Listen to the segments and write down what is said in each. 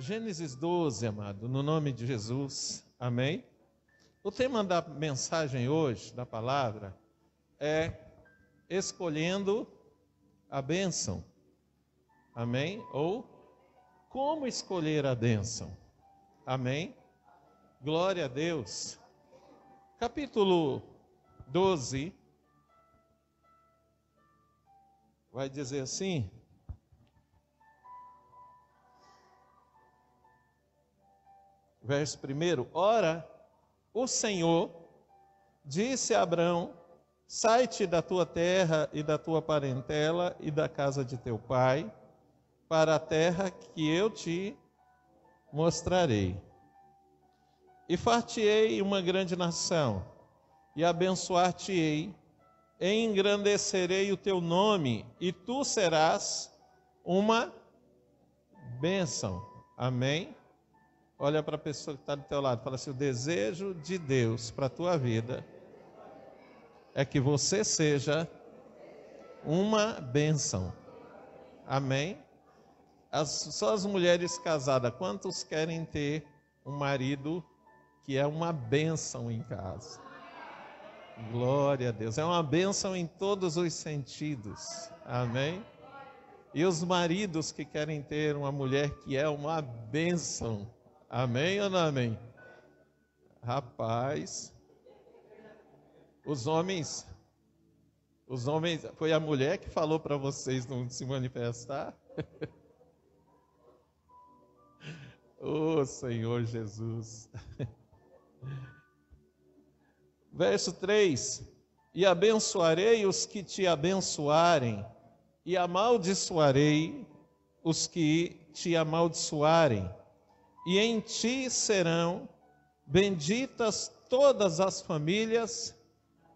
Gênesis 12, amado, no nome de Jesus, amém? O tema da mensagem hoje, da palavra, é escolhendo a bênção, amém? Ou como escolher a bênção, amém? Glória a Deus. Capítulo 12, vai dizer assim: verso 1: Ora, o Senhor disse a Abrão: sai-te da tua terra e da tua parentela e da casa de teu pai, para a terra que eu te mostrarei. E far-te-ei uma grande nação, e abençoar-te-ei, e engrandecerei o teu nome, e tu serás uma bênção. Amém? Olha para a pessoa que está do teu lado, fala assim: o desejo de Deus para a tua vida é que você seja uma bênção. Amém? Só as mulheres casadas, quantos querem ter um marido que é uma bênção em casa? Glória a Deus, é uma bênção em todos os sentidos. Amém? E os maridos que querem ter uma mulher que é uma bênção. Amém ou não amém? Rapaz, os homens, foi a mulher que falou para vocês não se manifestar? Oh, Senhor Jesus. Verso 3: E abençoarei os que te abençoarem, e amaldiçoarei os que te amaldiçoarem. E em ti serão benditas todas as famílias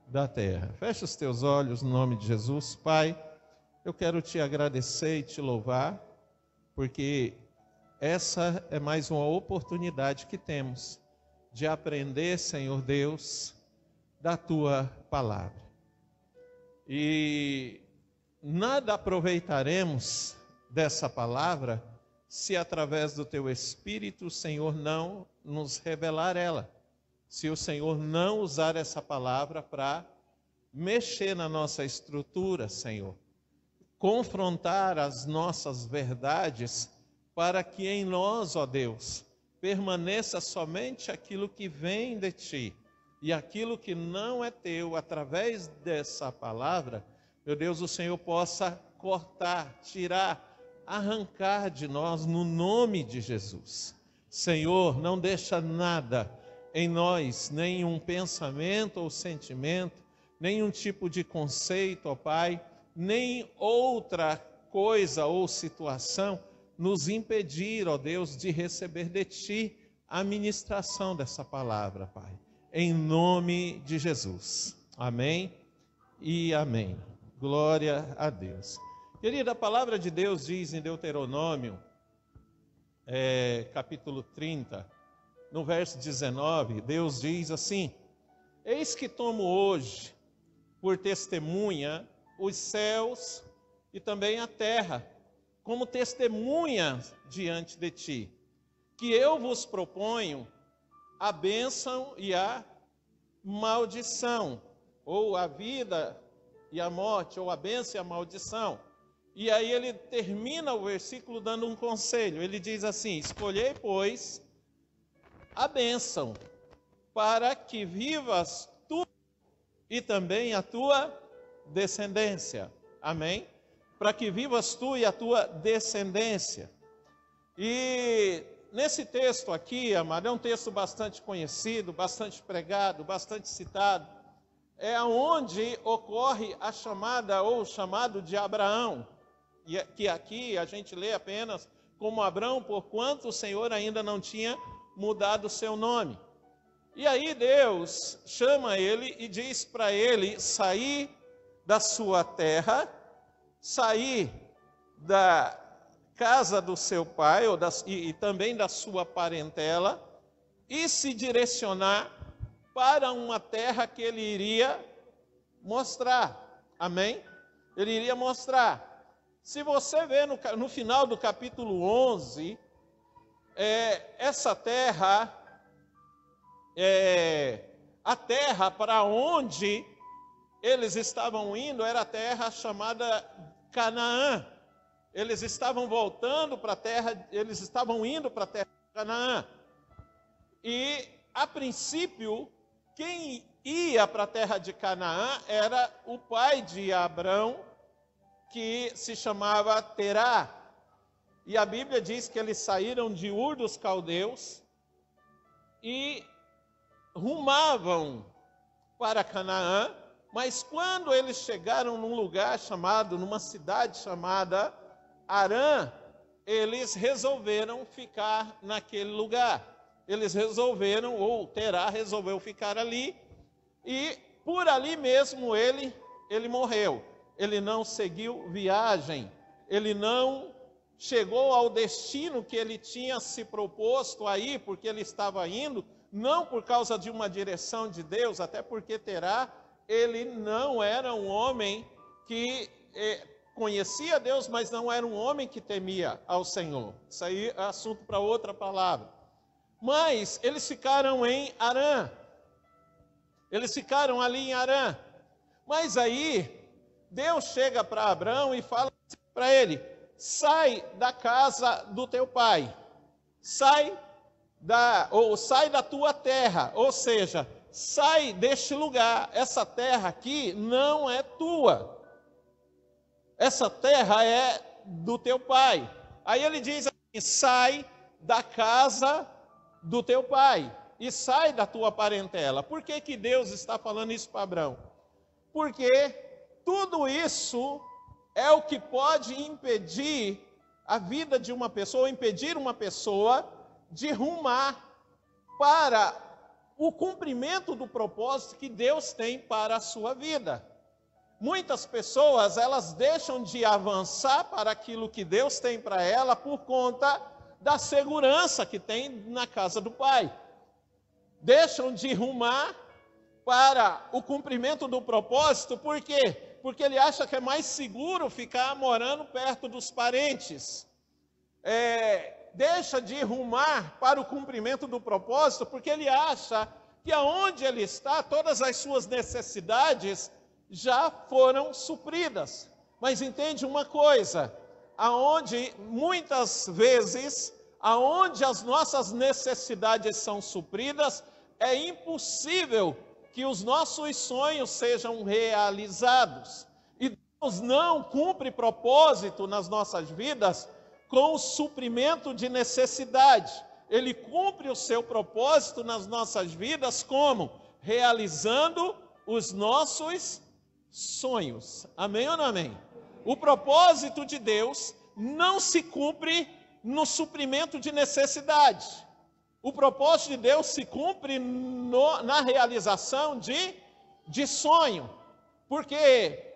da terra. Fecha os teus olhos no nome de Jesus. Pai, eu quero te agradecer e te louvar, porque essa é mais uma oportunidade que temos de aprender, Senhor Deus, da tua palavra. E nada aproveitaremos dessa palavra se através do teu Espírito, Senhor, não nos revelar ela. Se o Senhor não usar essa palavra para mexer na nossa estrutura, Senhor. Confrontar as nossas verdades para que em nós, ó Deus, permaneça somente aquilo que vem de ti. E aquilo que não é teu, através dessa palavra, meu Deus, o Senhor possa cortar, tirar, arrancar de nós no nome de Jesus. Senhor, não deixa nada em nós, nenhum pensamento ou sentimento, nenhum tipo de conceito, ó Pai, nem outra coisa ou situação nos impedir, ó Deus, de receber de Ti a ministração dessa palavra, Pai. Em nome de Jesus. Amém e amém. Glória a Deus. Querida, a palavra de Deus diz em Deuteronômio, capítulo 30, no verso 19, Deus diz assim: Eis que tomo hoje por testemunha os céus e também a terra, como testemunha diante de ti, que eu vos proponho a bênção e a maldição, ou a vida e a morte, ou a bênção e a maldição. E aí ele termina o versículo dando um conselho. Ele diz assim: escolhei, pois, a bênção, para que vivas tu e também a tua descendência. Amém? Para que vivas tu e a tua descendência. E nesse texto aqui, amado, é um texto bastante conhecido, bastante pregado, bastante citado. É onde ocorre a chamada ou o chamado de Abraão. E que aqui a gente lê apenas como Abrão, porquanto o Senhor ainda não tinha mudado o seu nome. E aí Deus chama ele e diz para ele sair da sua terra, sair da casa do seu pai e também da sua parentela e se direcionar para uma terra que ele iria mostrar. Amém? Ele iria mostrar. Se você ver no final do capítulo 11, essa terra, a terra para onde eles estavam indo era a terra chamada Canaã. Eles estavam voltando para a terra, eles estavam indo para a terra de Canaã. E, a princípio, quem ia para a terra de Canaã era o pai de Abrão, que se chamava Terá. E a Bíblia diz que eles saíram de Ur dos Caldeus e rumavam para Canaã, mas quando eles chegaram numa cidade chamada Harã, eles resolveram ficar naquele lugar. Eles resolveram, ou Terá resolveu ficar ali, e por ali mesmo ele morreu. Ele não seguiu viagem, ele não chegou ao destino que ele tinha se proposto aí, porque ele estava indo, não por causa de uma direção de Deus, até porque Terá, ele não era um homem que conhecia Deus, mas não era um homem que temia ao Senhor. Isso aí é assunto para outra palavra. Mas eles ficaram em Harã. Eles ficaram ali em Harã. Mas aí, Deus chega para Abrão e fala para ele: sai da casa do teu pai, sai da tua terra, ou seja, sai deste lugar. Essa terra aqui não é tua, essa terra é do teu pai. Aí ele diz assim: sai da casa do teu pai e sai da tua parentela. Por que que Deus está falando isso para Abrão? Porque tudo isso é o que pode impedir a vida de uma pessoa, impedir uma pessoa de rumar para o cumprimento do propósito que Deus tem para a sua vida. Muitas pessoas, elas deixam de avançar para aquilo que Deus tem para ela por conta da segurança que tem na casa do Pai. Deixam de rumar para o cumprimento do propósito, por quê? Porque ele acha que é mais seguro ficar morando perto dos parentes. Deixa de rumar para o cumprimento do propósito, porque ele acha que aonde ele está, todas as suas necessidades já foram supridas. Mas entende uma coisa, aonde muitas vezes, aonde as nossas necessidades são supridas, é impossível que os nossos sonhos sejam realizados. E Deus não cumpre propósito nas nossas vidas com o suprimento de necessidade. Ele cumpre o seu propósito nas nossas vidas como? Realizando os nossos sonhos. Amém ou não amém? O propósito de Deus não se cumpre no suprimento de necessidade. O propósito de Deus se cumpre na realização de sonho. Porque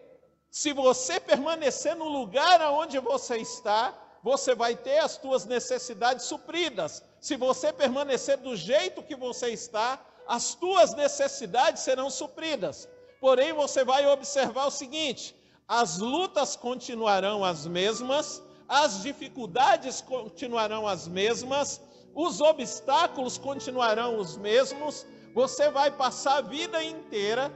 se você permanecer no lugar onde você está, você vai ter as suas necessidades supridas. Se você permanecer do jeito que você está, as suas necessidades serão supridas. Porém, você vai observar o seguinte: as lutas continuarão as mesmas, as dificuldades continuarão as mesmas, os obstáculos continuarão os mesmos. Você vai passar a vida inteira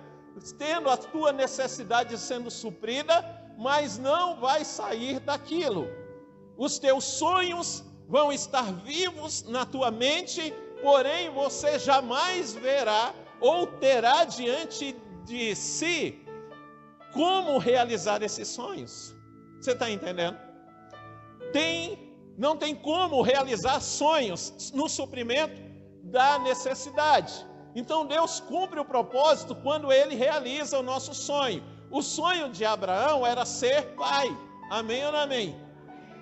tendo a tua necessidade sendo suprida, mas não vai sair daquilo. Os teus sonhos vão estar vivos na tua mente, porém você jamais verá ou terá diante de si como realizar esses sonhos. Você está entendendo? Não tem como realizar sonhos no suprimento da necessidade. Então Deus cumpre o propósito quando Ele realiza o nosso sonho. O sonho de Abraão era ser pai. Amém ou não amém?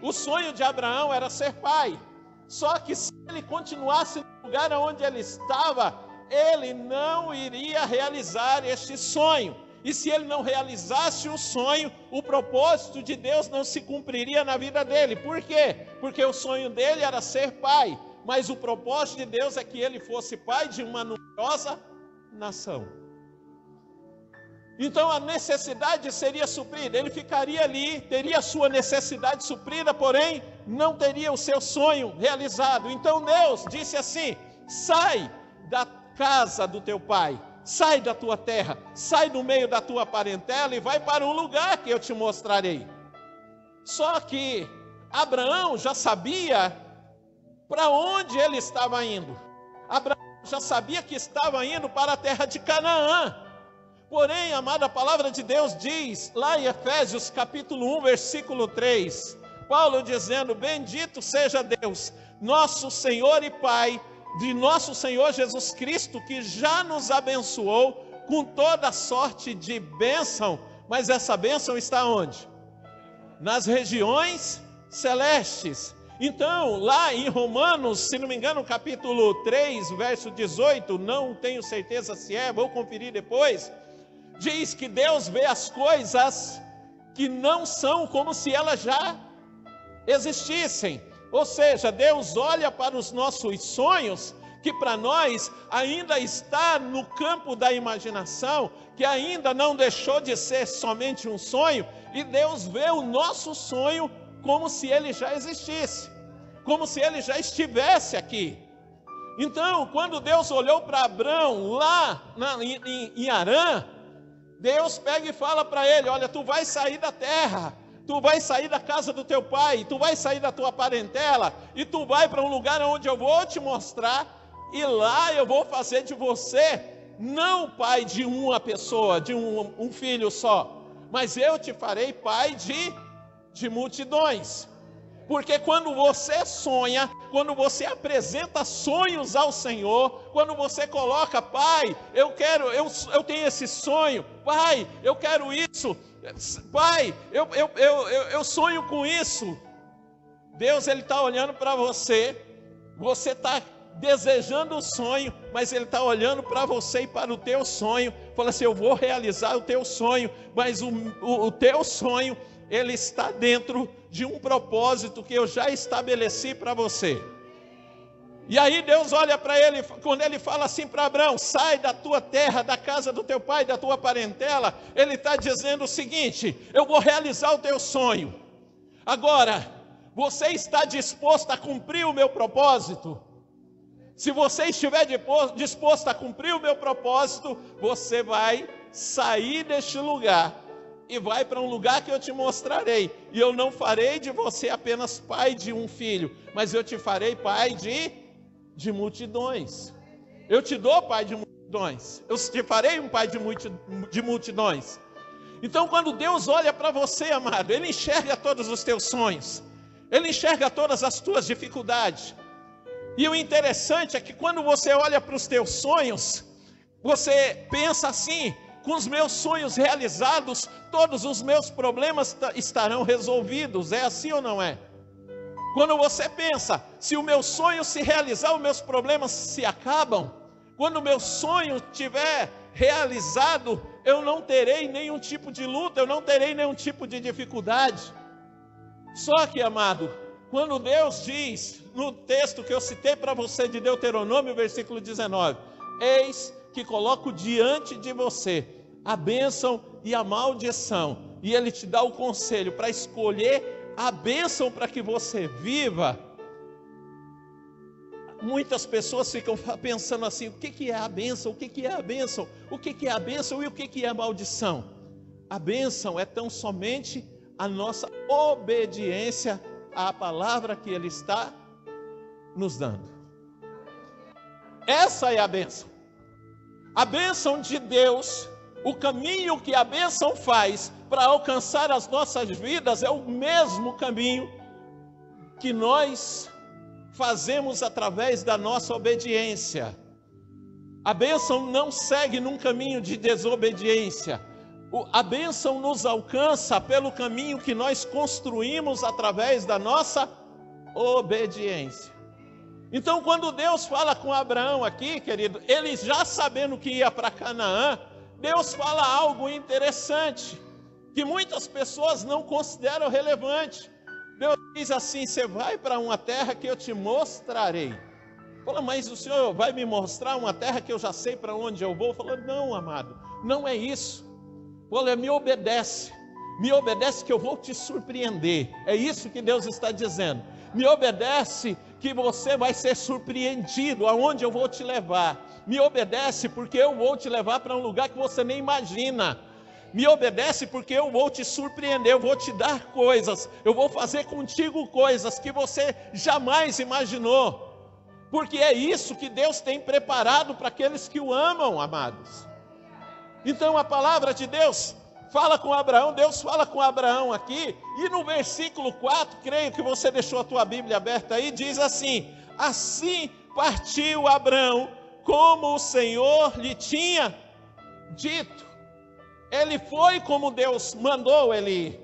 O sonho de Abraão era ser pai. Só que se ele continuasse no lugar onde ele estava, ele não iria realizar este sonho. E se ele não realizasse o sonho, o propósito de Deus não se cumpriria na vida dele. Por quê? Porque o sonho dele era ser pai. Mas o propósito de Deus é que ele fosse pai de uma numerosa nação. Então a necessidade seria suprida, ele ficaria ali, teria a sua necessidade suprida, porém não teria o seu sonho realizado. Então Deus disse assim: sai da casa do teu pai, sai da tua terra, sai do meio da tua parentela e vai para um lugar que eu te mostrarei. Só que Abraão já sabia para onde ele estava indo. Abraão já sabia que estava indo para a terra de Canaã. Porém, amada, a palavra de Deus diz, lá em Efésios capítulo 1, versículo 3, Paulo dizendo: bendito seja Deus, nosso Senhor e Pai, de nosso Senhor Jesus Cristo, que já nos abençoou com toda sorte de bênção. Mas essa bênção está onde? Nas regiões celestes. Então, lá em Romanos, se não me engano, capítulo 3, verso 18, não tenho certeza se é, vou conferir depois, diz que Deus vê as coisas que não são como se elas já existissem. Ou seja, Deus olha para os nossos sonhos, que para nós ainda está no campo da imaginação, que ainda não deixou de ser somente um sonho, e Deus vê o nosso sonho como se ele já existisse, como se ele já estivesse aqui. Então, quando Deus olhou para Abrão lá em Harã, Deus pega e fala para ele: olha, tu vai sair da terra, tu vai sair da casa do teu pai, tu vai sair da tua parentela, e tu vai para um lugar onde eu vou te mostrar, e lá eu vou fazer de você, não pai de uma pessoa, de um filho só, mas eu te farei pai de multidões. Porque quando você sonha, quando você apresenta sonhos ao Senhor, quando você coloca: pai, eu tenho esse sonho, pai, eu quero isso, pai, eu sonho com isso. Deus, ele está olhando para você, você está desejando o sonho, mas ele está olhando para você e para o teu sonho, fala assim: eu vou realizar o teu sonho, mas o teu sonho, ele está dentro de um propósito que eu já estabeleci para você. E aí Deus olha para ele, quando ele fala assim para Abraão: sai da tua terra, da casa do teu pai, da tua parentela, ele está dizendo o seguinte: eu vou realizar o teu sonho. Agora, você está disposto a cumprir o meu propósito? Se você estiver disposto a cumprir o meu propósito, você vai sair deste lugar e vai para um lugar que eu te mostrarei. E eu não farei de você apenas pai de um filho, mas eu te farei pai de multidões. Eu te dou pai de multidões. Eu te farei um pai de multidões. Então, quando Deus olha para você, amado, ele enxerga todos os teus sonhos, ele enxerga todas as tuas dificuldades. E o interessante é que quando você olha para os teus sonhos, você pensa assim: com os meus sonhos realizados, todos os meus problemas estarão resolvidos. É assim ou não é? Quando você pensa: se o meu sonho se realizar, os meus problemas se acabam. Quando o meu sonho estiver realizado, eu não terei nenhum tipo de luta, eu não terei nenhum tipo de dificuldade. Só que, amado, quando Deus diz, no texto que eu citei para você de Deuteronômio, versículo 19: eis que coloco diante de você a bênção e a maldição, e ele te dá o conselho para escolher a bênção para que você viva. Muitas pessoas ficam pensando assim: o que é a bênção? O que é a bênção? O que é a bênção e o que é a maldição? A bênção é tão somente a nossa obediência à palavra que ele está nos dando. Essa é a bênção. A bênção de Deus, o caminho que a bênção faz para alcançar as nossas vidas é o mesmo caminho que nós fazemos através da nossa obediência. A bênção não segue num caminho de desobediência. A bênção nos alcança pelo caminho que nós construímos através da nossa obediência. Então, quando Deus fala com Abraão aqui, querido, ele já sabendo que ia para Canaã, Deus fala algo interessante, que muitas pessoas não consideram relevante. Deus diz assim: você vai para uma terra que eu te mostrarei. Fala: mas o Senhor vai me mostrar uma terra que eu já sei para onde eu vou? Fala: não, amado, não é isso. Olha, me obedece que eu vou te surpreender. É isso que Deus está dizendo. Me obedece que você vai ser surpreendido aonde eu vou te levar. Me obedece porque eu vou te levar para um lugar que você nem imagina. Me obedece porque eu vou te surpreender, eu vou te dar coisas, eu vou fazer contigo coisas que você jamais imaginou. Porque é isso que Deus tem preparado para aqueles que o amam, amados. Então a palavra de Deus fala com Abraão, Deus fala com Abraão aqui, e no versículo 4, creio que você deixou a tua Bíblia aberta aí, diz assim: assim partiu Abraão, como o Senhor lhe tinha dito. Ele foi como Deus mandou ele ir.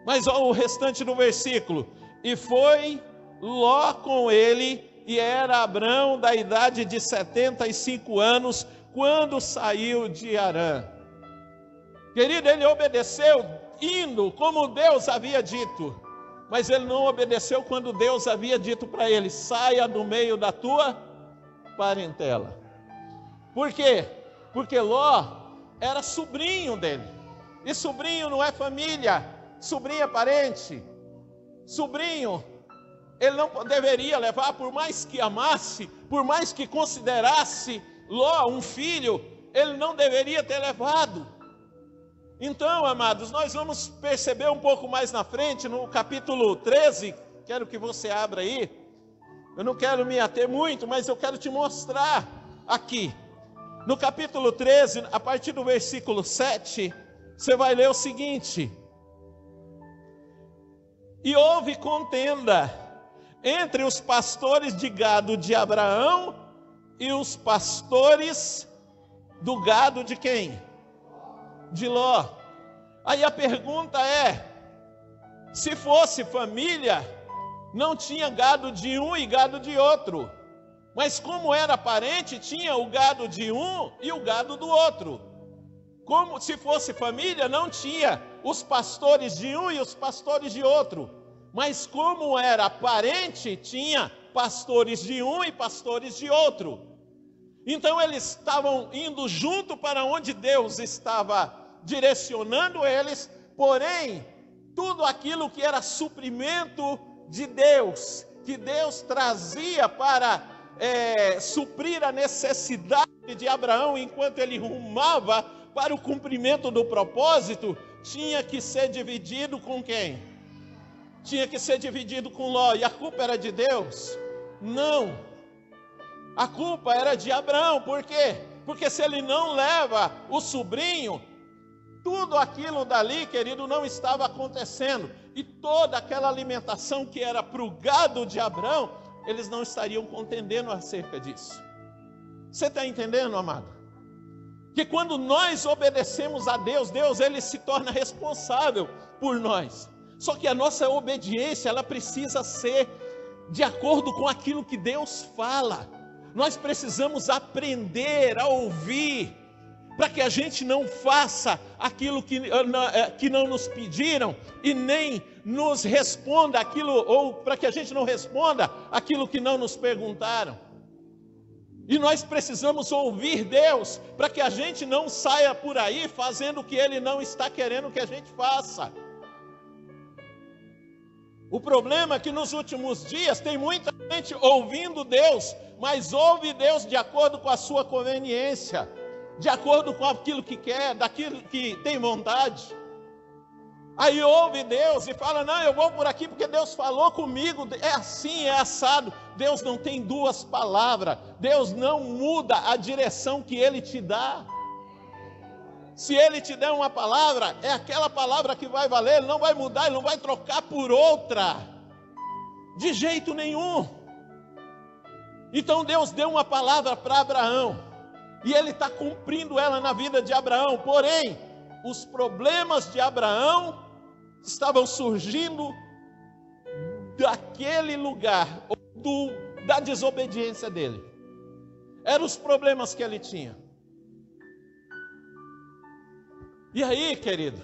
Mas olha o restante do versículo: e foi Ló com ele, e era Abraão da idade de 75 anos, quando saiu de Harã. Querido, ele obedeceu indo como Deus havia dito, mas ele não obedeceu quando Deus havia dito para ele: saia do meio da tua parentela. Por quê? Porque Ló era sobrinho dele, e sobrinho não é família, sobrinho é parente. Sobrinho, ele não deveria levar, por mais que amasse, por mais que considerasse Ló um filho, ele não deveria ter levado. Então, amados, nós vamos perceber um pouco mais na frente, no capítulo 13, quero que você abra aí. Eu não quero me ater muito, mas eu quero te mostrar aqui. No capítulo 13, a partir do versículo 7, você vai ler o seguinte: e houve contenda entre os pastores de gado de Abraão e os pastores do gado de quem? De Ló. Aí a pergunta é: se fosse família, não tinha gado de um e gado de outro, mas como era parente, tinha o gado de um e o gado do outro. Como se fosse família, não tinha os pastores de um e os pastores de outro, mas como era parente, tinha pastores de um e pastores de outro. Então eles estavam indo junto para onde Deus estava direcionando eles, porém, tudo aquilo que era suprimento de Deus, que Deus trazia para suprir a necessidade de Abraão, enquanto ele rumava para o cumprimento do propósito, tinha que ser dividido com quem? Tinha que ser dividido com Ló. E a culpa era de Deus? Não. A culpa era de Abraão. Por quê? Porque se ele não leva o sobrinho, tudo aquilo dali, querido, não estava acontecendo. E toda aquela alimentação que era para o gado de Abraão, eles não estariam contendendo acerca disso. Você está entendendo, amado? Que quando nós obedecemos a Deus, Deus ele se torna responsável por nós. Só que a nossa obediência, ela precisa ser de acordo com aquilo que Deus fala. Nós precisamos aprender a ouvir, para que a gente não faça aquilo que não nos pediram e nem nos responda aquilo, ou para que a gente não responda aquilo que não nos perguntaram. E nós precisamos ouvir Deus, para que a gente não saia por aí fazendo o que Ele não está querendo que a gente faça. O problema é que nos últimos dias tem muita gente ouvindo Deus, mas ouve Deus de acordo com a sua conveniência, de acordo com aquilo que quer, daquilo que tem vontade. Aí ouve Deus e fala: não, eu vou por aqui porque Deus falou comigo, é assim, é assado. Deus não tem duas palavras, Deus não muda a direção que Ele te dá. Se Ele te der uma palavra, é aquela palavra que vai valer, Ele não vai mudar, Ele não vai trocar por outra, de jeito nenhum. Então Deus deu uma palavra para Abraão, e Ele está cumprindo ela na vida de Abraão, porém, os problemas de Abraão estavam surgindo daquele lugar, da desobediência dele. Eram os problemas que ele tinha. E aí, querido,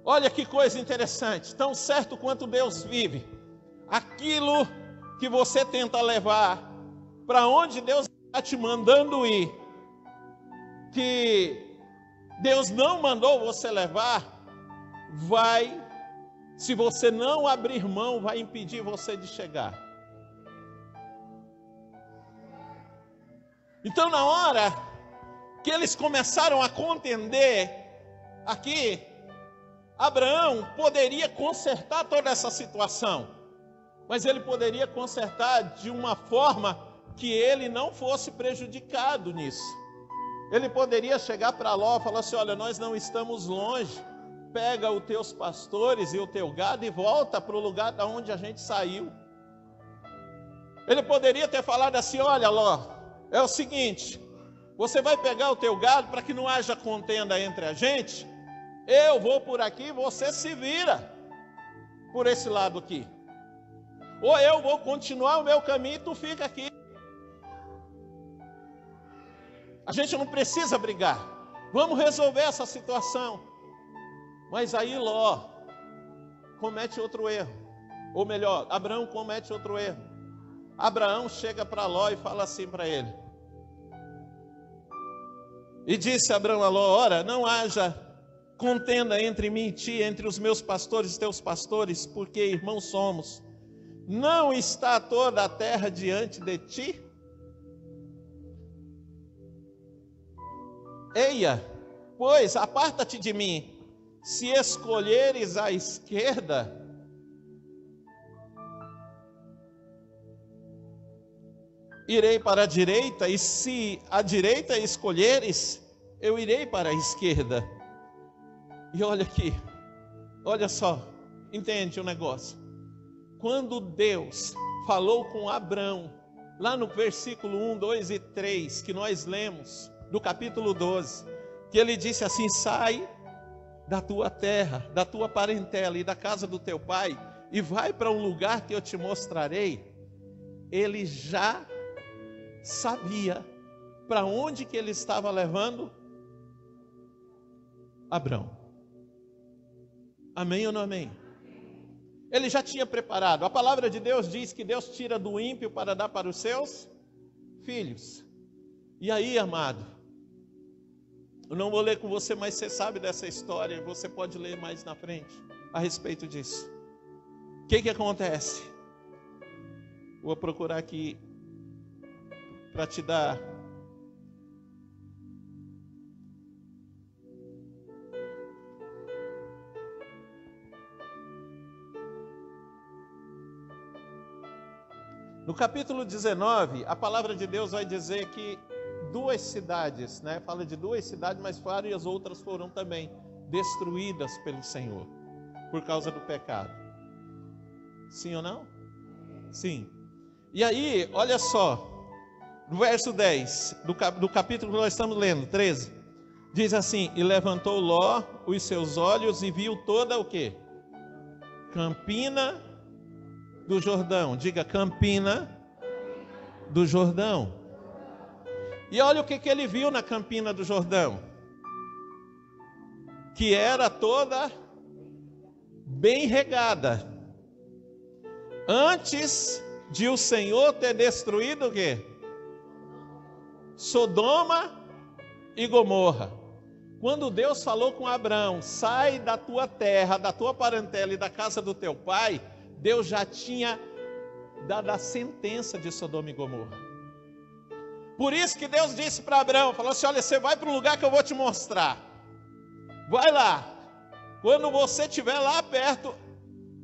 olha que coisa interessante, tão certo quanto Deus vive, aquilo que você tenta levar para onde Deus está te mandando ir, que Deus não mandou você levar, se você não abrir mão, vai impedir você de chegar. Então, na hora que eles começaram a contender aqui, Abraão poderia consertar toda essa situação, mas ele poderia consertar de uma forma que ele não fosse prejudicado nisso. Ele poderia chegar para Ló e falar assim: olha, nós não estamos longe, pega os teus pastores e o teu gado e volta para o lugar da onde a gente saiu. Ele poderia ter falado assim: olha, Ló, é o seguinte, você vai pegar o teu gado para que não haja contenda entre a gente, eu vou por aqui, você se vira por esse lado aqui. Ou eu vou continuar o meu caminho e tu fica aqui. A gente não precisa brigar. Vamos resolver essa situação. Mas aí Ló comete outro erro. Ou melhor, Abraão comete outro erro. Abraão chega para Ló e fala assim para ele. E disse Abraão a Ló: ora, não haja contenda entre mim e ti, entre os meus pastores e teus pastores, porque irmãos somos. Não está toda a terra diante de ti? Eia, pois, aparta-te de mim. Se escolheres a esquerda, irei para a direita, e se a direita escolheres, eu irei para a esquerda. E olha aqui, olha só, entende o negócio. Quando Deus falou com Abraão, lá no versículo 1, 2 e 3, que nós lemos, do capítulo 12, que ele disse assim: sai da tua terra, da tua parentela e da casa do teu pai, e vai para um lugar que eu te mostrarei. Ele já sabia para onde que ele estava levando Abraão. Amém ou não amém? Ele já tinha preparado. A palavra de Deus diz que Deus tira do ímpio para dar para os seus filhos. E aí, amado, eu não vou ler com você, mas você sabe dessa história, você pode ler mais na frente a respeito disso. O que acontece? Vou procurar aqui para te dar no capítulo 19, a palavra de Deus vai dizer que duas cidades, né? Fala de duas cidades, mas várias outras foram também destruídas pelo Senhor, por causa do pecado. Sim ou não? Sim. E aí, olha só, no verso 10, do capítulo que nós estamos lendo, 13, diz assim: e levantou Ló os seus olhos e viu toda o quê? Campina do Jordão. Diga, campina do Jordão. E olha o que ele viu na campina do Jordão, que era toda bem regada, antes de o Senhor ter destruído o quê? Sodoma e Gomorra. Quando Deus falou com Abraão: sai da tua terra, da tua parentela e da casa do teu pai, Deus já tinha dado a sentença de Sodoma e Gomorra. Por isso que Deus disse para Abraão, falou assim: olha, você vai para um lugar que eu vou te mostrar. Vai lá. Quando você estiver lá perto,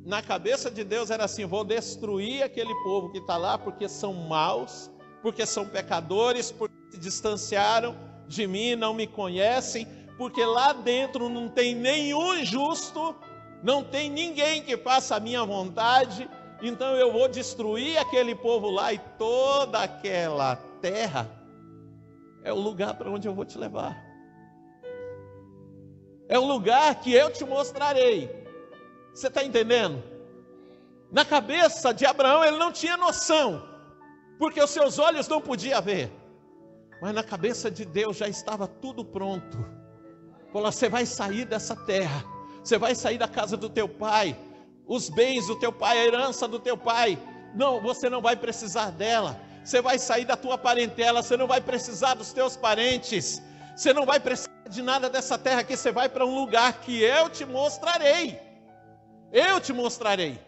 na cabeça de Deus era assim: vou destruir aquele povo que está lá, porque são maus, porque são pecadores, porque se distanciaram de mim, não me conhecem, porque lá dentro não tem nenhum justo, não tem ninguém que faça a minha vontade. Então eu vou destruir aquele povo lá, e toda aquela terra é o lugar para onde eu vou te levar. É o lugar que eu te mostrarei. Você está entendendo? Na cabeça de Abraão ele não tinha noção, porque os seus olhos não podiam ver. Mas na cabeça de Deus já estava tudo pronto. Falou: você vai sair dessa terra, você vai sair da casa do teu pai, os bens do teu pai, a herança do teu pai, não, você não vai precisar dela. Você vai sair da tua parentela, você não vai precisar dos teus parentes, você não vai precisar de nada dessa terra aqui, você vai para um lugar que eu te mostrarei. Eu te mostrarei.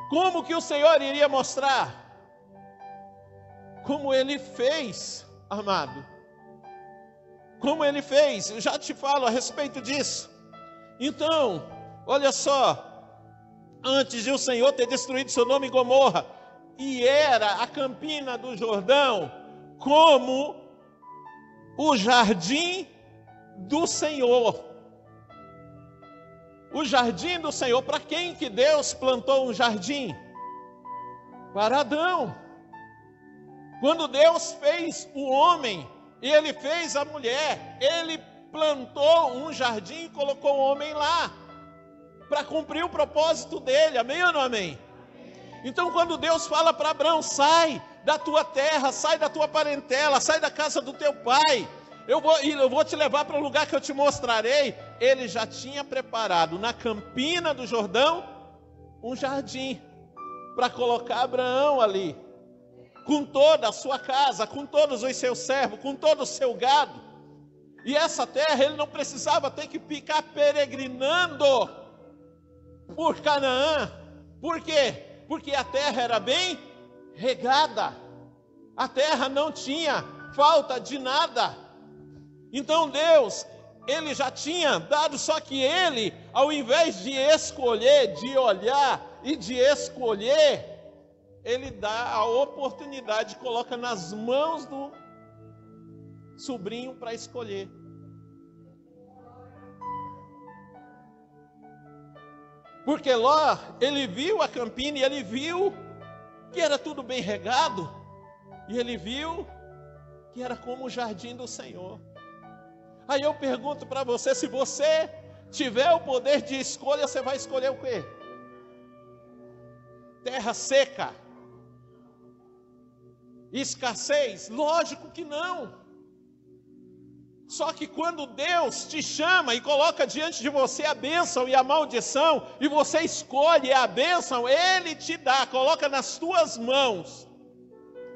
Como que o Senhor iria mostrar? Como Ele fez, amado. Como Ele fez, eu já te falo a respeito disso. Então, olha só. Antes de o Senhor ter destruído Sodoma e Gomorra, e era a campina do Jordão como o jardim do Senhor. O jardim do Senhor, para quem que Deus plantou um jardim? Para Adão. Quando Deus fez o homem, e Ele fez a mulher, Ele plantou um jardim e colocou o homem lá, para cumprir o propósito dele, amém ou não amém? Então quando Deus fala para Abraão, sai da tua terra, sai da tua parentela, sai da casa do teu pai, eu vou te levar para o lugar que eu te mostrarei, ele já tinha preparado na campina do Jordão, um jardim, para colocar Abraão ali, com toda a sua casa, com todos os seus servos, com todo o seu gado, e essa terra ele não precisava ter que ficar peregrinando, por Canaã. Por quê? Porque a terra era bem regada. A terra não tinha falta de nada. Então Deus, Ele já tinha dado, só que Ele, ao invés de escolher, de olhar e de escolher, Ele dá a oportunidade, coloca nas mãos do sobrinho para escolher. Porque Ló, ele viu a campina e ele viu que era tudo bem regado. E ele viu que era como o jardim do Senhor. Aí eu pergunto para você, se você tiver o poder de escolha, você vai escolher o quê? Terra seca? Escassez? Lógico que não. Só que quando Deus te chama e coloca diante de você a bênção e a maldição, e você escolhe a bênção, Ele te dá, coloca nas tuas mãos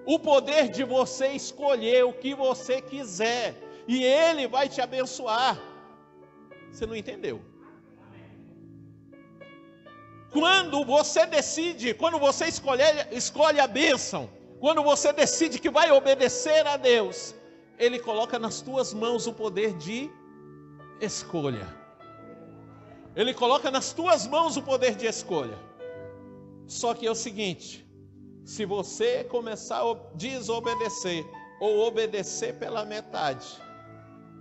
o poder de você escolher o que você quiser, e Ele vai te abençoar. Você não entendeu? Quando você decide, quando você escolhe a bênção, quando você decide que vai obedecer a Deus, Ele coloca nas tuas mãos o poder de escolha. Ele coloca nas tuas mãos o poder de escolha. Só que é o seguinte, se você começar a desobedecer ou obedecer pela metade,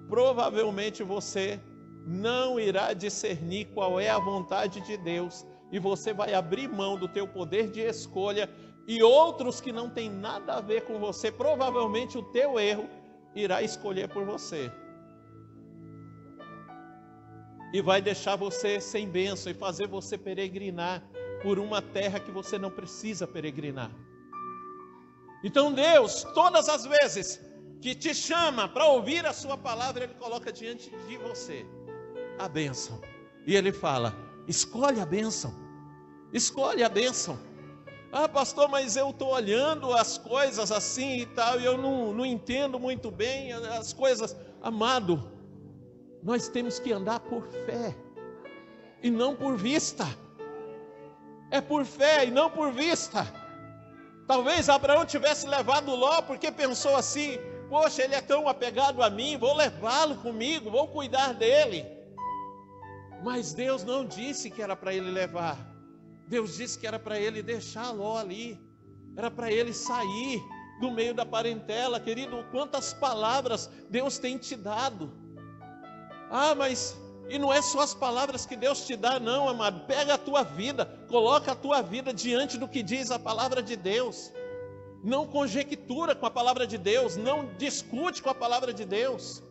provavelmente você não irá discernir qual é a vontade de Deus e você vai abrir mão do teu poder de escolha, e outros que não tem nada a ver com você, provavelmente o teu erro irá escolher por você. E vai deixar você sem bênção e fazer você peregrinar por uma terra que você não precisa peregrinar. Então Deus, todas as vezes que te chama para ouvir a sua palavra, Ele coloca diante de você a bênção. E Ele fala, escolhe a bênção. Escolhe a bênção. Ah, pastor, mas eu estou olhando as coisas assim e tal, e eu não entendo muito bem as coisas. Amado, nós temos que andar por fé, e não por vista. É por fé e não por vista. Talvez Abraão tivesse levado Ló, porque pensou assim, poxa, ele é tão apegado a mim, vou levá-lo comigo, vou cuidar dele. Mas Deus não disse que era para ele levar. Deus disse que era para ele deixar Ló ali, era para ele sair do meio da parentela. Querido, quantas palavras Deus tem te dado. Ah, mas, e não é só as palavras que Deus te dá não, amado. Pega a tua vida, coloca a tua vida diante do que diz a palavra de Deus. Não conjectura com a palavra de Deus, não discute com a palavra de Deus.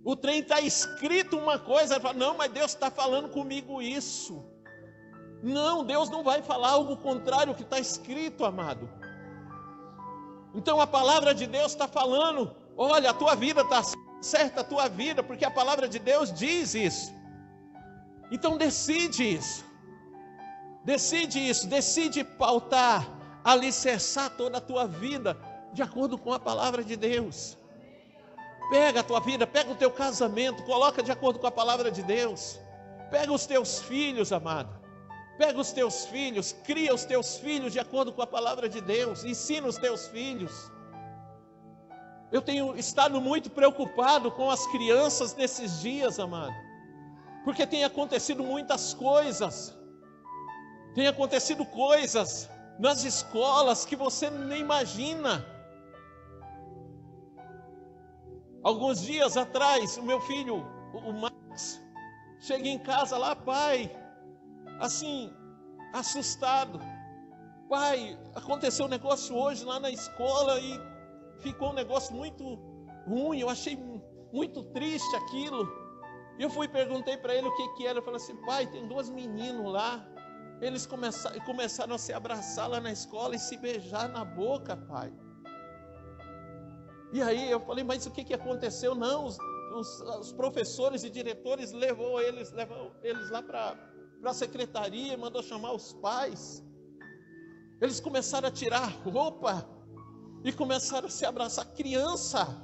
O trem está escrito uma coisa, fala, não, mas Deus está falando comigo isso. Não, Deus não vai falar algo contrário ao que está escrito, amado. Então a palavra de Deus está falando, olha, a tua vida está certa, a tua vida, porque a palavra de Deus diz isso. Então decide isso. Decide pautar, alicerçar toda a tua vida de acordo com a palavra de Deus. Pega a tua vida, pega o teu casamento, coloca de acordo com a palavra de Deus. Pega os teus filhos, amado. Pega os teus filhos, cria os teus filhos de acordo com a palavra de Deus. Ensina os teus filhos. Eu tenho estado muito preocupado com as crianças nesses dias, amado. Porque tem acontecido muitas coisas. Tem acontecido coisas nas escolas que você nem imagina. Alguns dias atrás, o meu filho, o Max, chega em casa lá, pai, assim, assustado. Pai, aconteceu um negócio hoje lá na escola e ficou um negócio muito ruim, eu achei muito triste aquilo. Eu perguntei para ele o que era, eu falei assim, pai, tem 2 meninos lá, eles começaram a se abraçar lá na escola e se beijar na boca, pai. E aí eu falei, mas o que aconteceu? Não, os professores e diretores levou eles lá para a secretaria, mandou chamar os pais. Eles começaram a tirar roupa e começaram a se abraçar. Criança.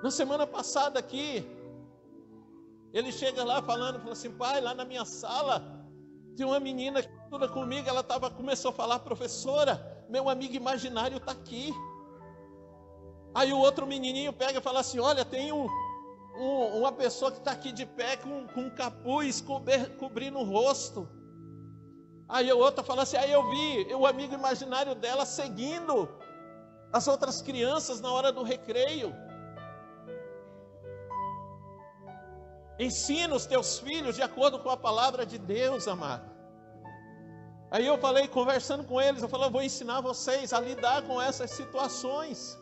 Na semana passada aqui, ele chega lá falou assim, pai, lá na minha sala, tem uma menina que estuda comigo, ela começou a falar, professora, meu amigo imaginário está aqui. Aí o outro menininho pega e fala assim, olha, tem uma pessoa que está aqui de pé com um capuz cobrindo o rosto. Aí o outro fala assim, aí eu vi o amigo imaginário dela seguindo as outras crianças na hora do recreio. Ensina os teus filhos de acordo com a palavra de Deus, amado. Aí eu falei, conversando com eles, eu falei, eu vou ensinar vocês a lidar com essas situações.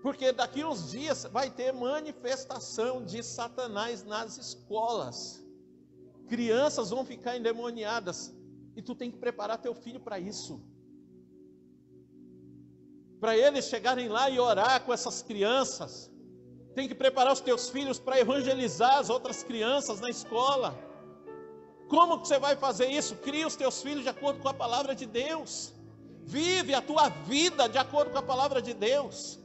Porque daqui uns dias vai ter manifestação de Satanás nas escolas. Crianças vão ficar endemoniadas. E tu tem que preparar teu filho para isso. Para eles chegarem lá e orar com essas crianças. Tem que preparar os teus filhos para evangelizar as outras crianças na escola. Como que você vai fazer isso? Cria os teus filhos de acordo com a palavra de Deus. Vive a tua vida de acordo com a palavra de Deus.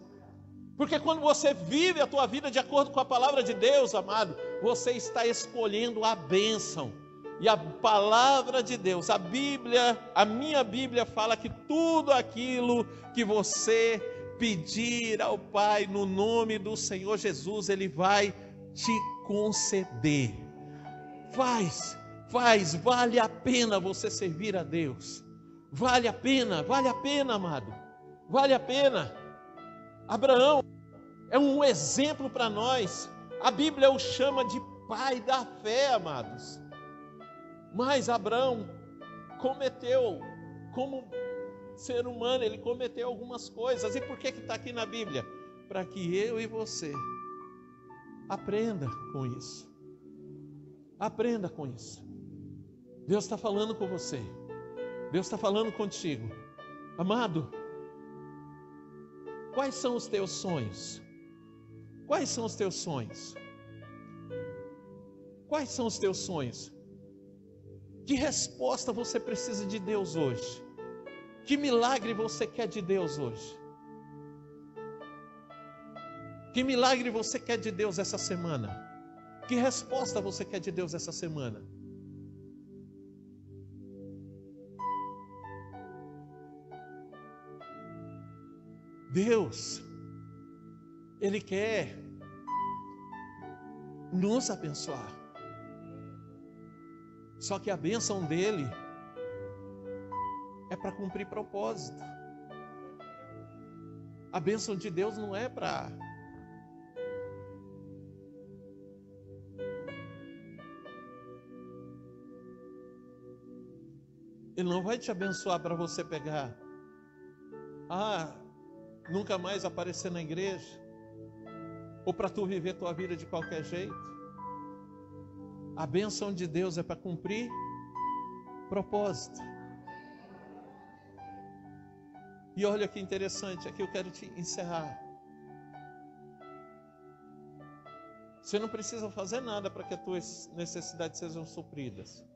Porque quando você vive a tua vida de acordo com a palavra de Deus, amado, você está escolhendo a bênção. E a palavra de Deus, a Bíblia, a minha Bíblia fala que tudo aquilo que você pedir ao Pai no nome do Senhor Jesus, Ele vai te conceder. Faz, vale a pena você servir a Deus. Vale a pena, amado. Vale a pena. Abraão é um exemplo para nós. A Bíblia o chama de pai da fé, amados. Mas Abraão cometeu, como ser humano, ele cometeu algumas coisas. E por que está aqui na Bíblia? Para que eu e você aprenda com isso. Aprenda com isso. Deus está falando com você. Deus está falando contigo. Amado, quais são os teus sonhos? Quais são os teus sonhos? Quais são os teus sonhos? Que resposta você precisa de Deus hoje? Que milagre você quer de Deus hoje? Que milagre você quer de Deus essa semana? Que resposta você quer de Deus essa semana? Deus, Ele quer nos abençoar. Só que a bênção dEle é para cumprir propósito. A bênção de Deus não é para... Ele não vai te abençoar para você pegar... nunca mais aparecer na igreja, ou para tu viver tua vida de qualquer jeito. A bênção de Deus é para cumprir propósito. E olha que interessante, aqui eu quero te encerrar. Você não precisa fazer nada para que as tuas necessidades sejam supridas.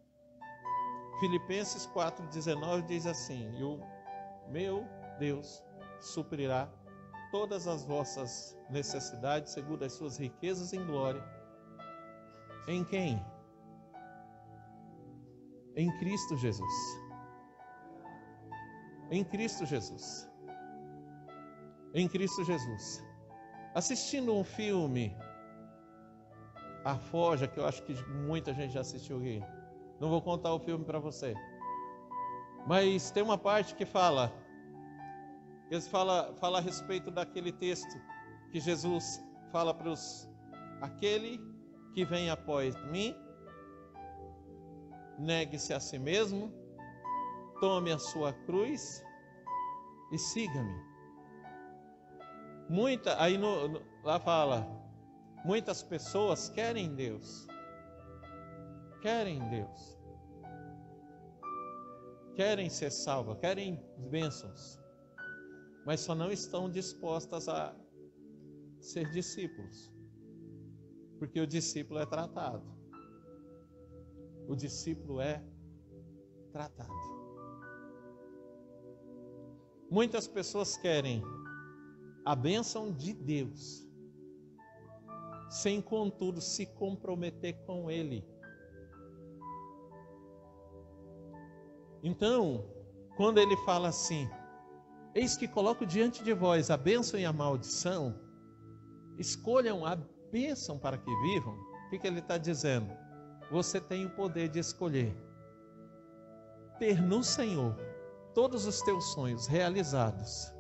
Filipenses 4,19 diz assim: e o meu Deus suprirá todas as vossas necessidades, segundo as suas riquezas em glória. Em quem? Em Cristo Jesus. Em Cristo Jesus. Em Cristo Jesus. Assistindo um filme, A Forja, que eu acho que muita gente já assistiu aqui. Não vou contar o filme para você. Mas tem uma parte que fala a respeito daquele texto que Jesus fala para aquele que vem após mim, negue-se a si mesmo, tome a sua cruz e siga-me. Lá fala, muitas pessoas querem Deus, querem ser salvas, querem bênçãos, mas só não estão dispostas a ser discípulos, porque o discípulo é tratado. O discípulo é tratado. Muitas pessoas querem a bênção de Deus, sem contudo se comprometer com Ele. Então, quando ele fala assim, eis que coloco diante de vós a bênção e a maldição, escolham a bênção para que vivam. O que ele está dizendo? Você tem o poder de escolher ter no Senhor todos os teus sonhos realizados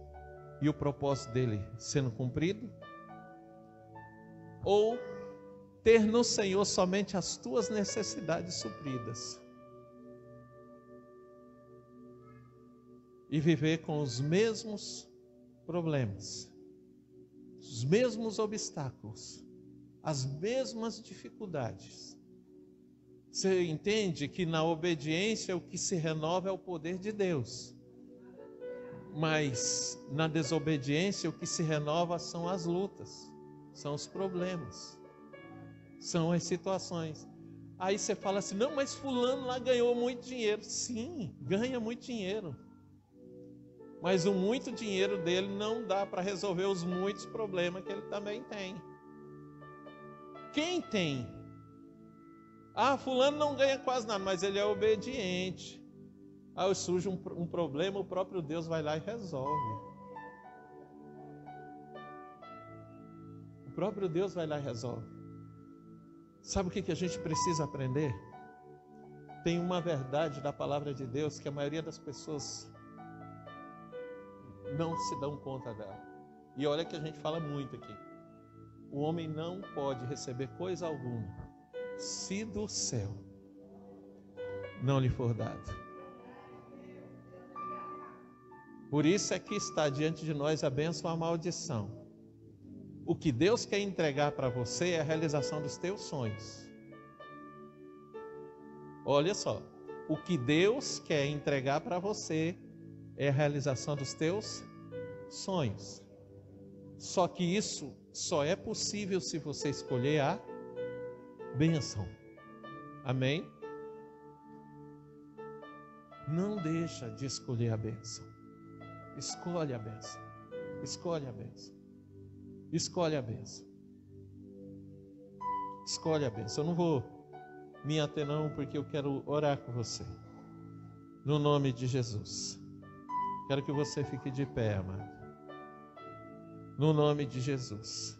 e o propósito dele sendo cumprido, ou ter no Senhor somente as tuas necessidades supridas e viver com os mesmos problemas, os mesmos obstáculos, as mesmas dificuldades. Você entende que na obediência o que se renova é o poder de Deus, mas na desobediência o que se renova são as lutas, são os problemas, são as situações. Aí você fala assim, não, mas fulano lá ganhou muito dinheiro. Sim, ganha muito dinheiro, mas o muito dinheiro dele não dá para resolver os muitos problemas que ele também tem. Quem tem? Fulano não ganha quase nada, mas ele é obediente. Surge um problema, o próprio Deus vai lá e resolve. O próprio Deus vai lá e resolve. Sabe o que a gente precisa aprender? Tem uma verdade da palavra de Deus que a maioria das pessoas não se dão conta dela. E olha que a gente fala muito aqui. O homem não pode receber coisa alguma se do céu não lhe for dado. Por isso é que está diante de nós a bênção ou a maldição. O que Deus quer entregar para você é a realização dos teus sonhos. Olha só, o que Deus quer entregar para você é a realização dos teus sonhos. Só que isso só é possível se você escolher a bênção. Amém? Não deixa de escolher a bênção. Escolhe a bênção. Escolhe a bênção. Escolhe a bênção. Escolhe a bênção. Eu não vou me ater não, porque eu quero orar com você. No nome de Jesus. Quero que você fique de pé, amado. No nome de Jesus.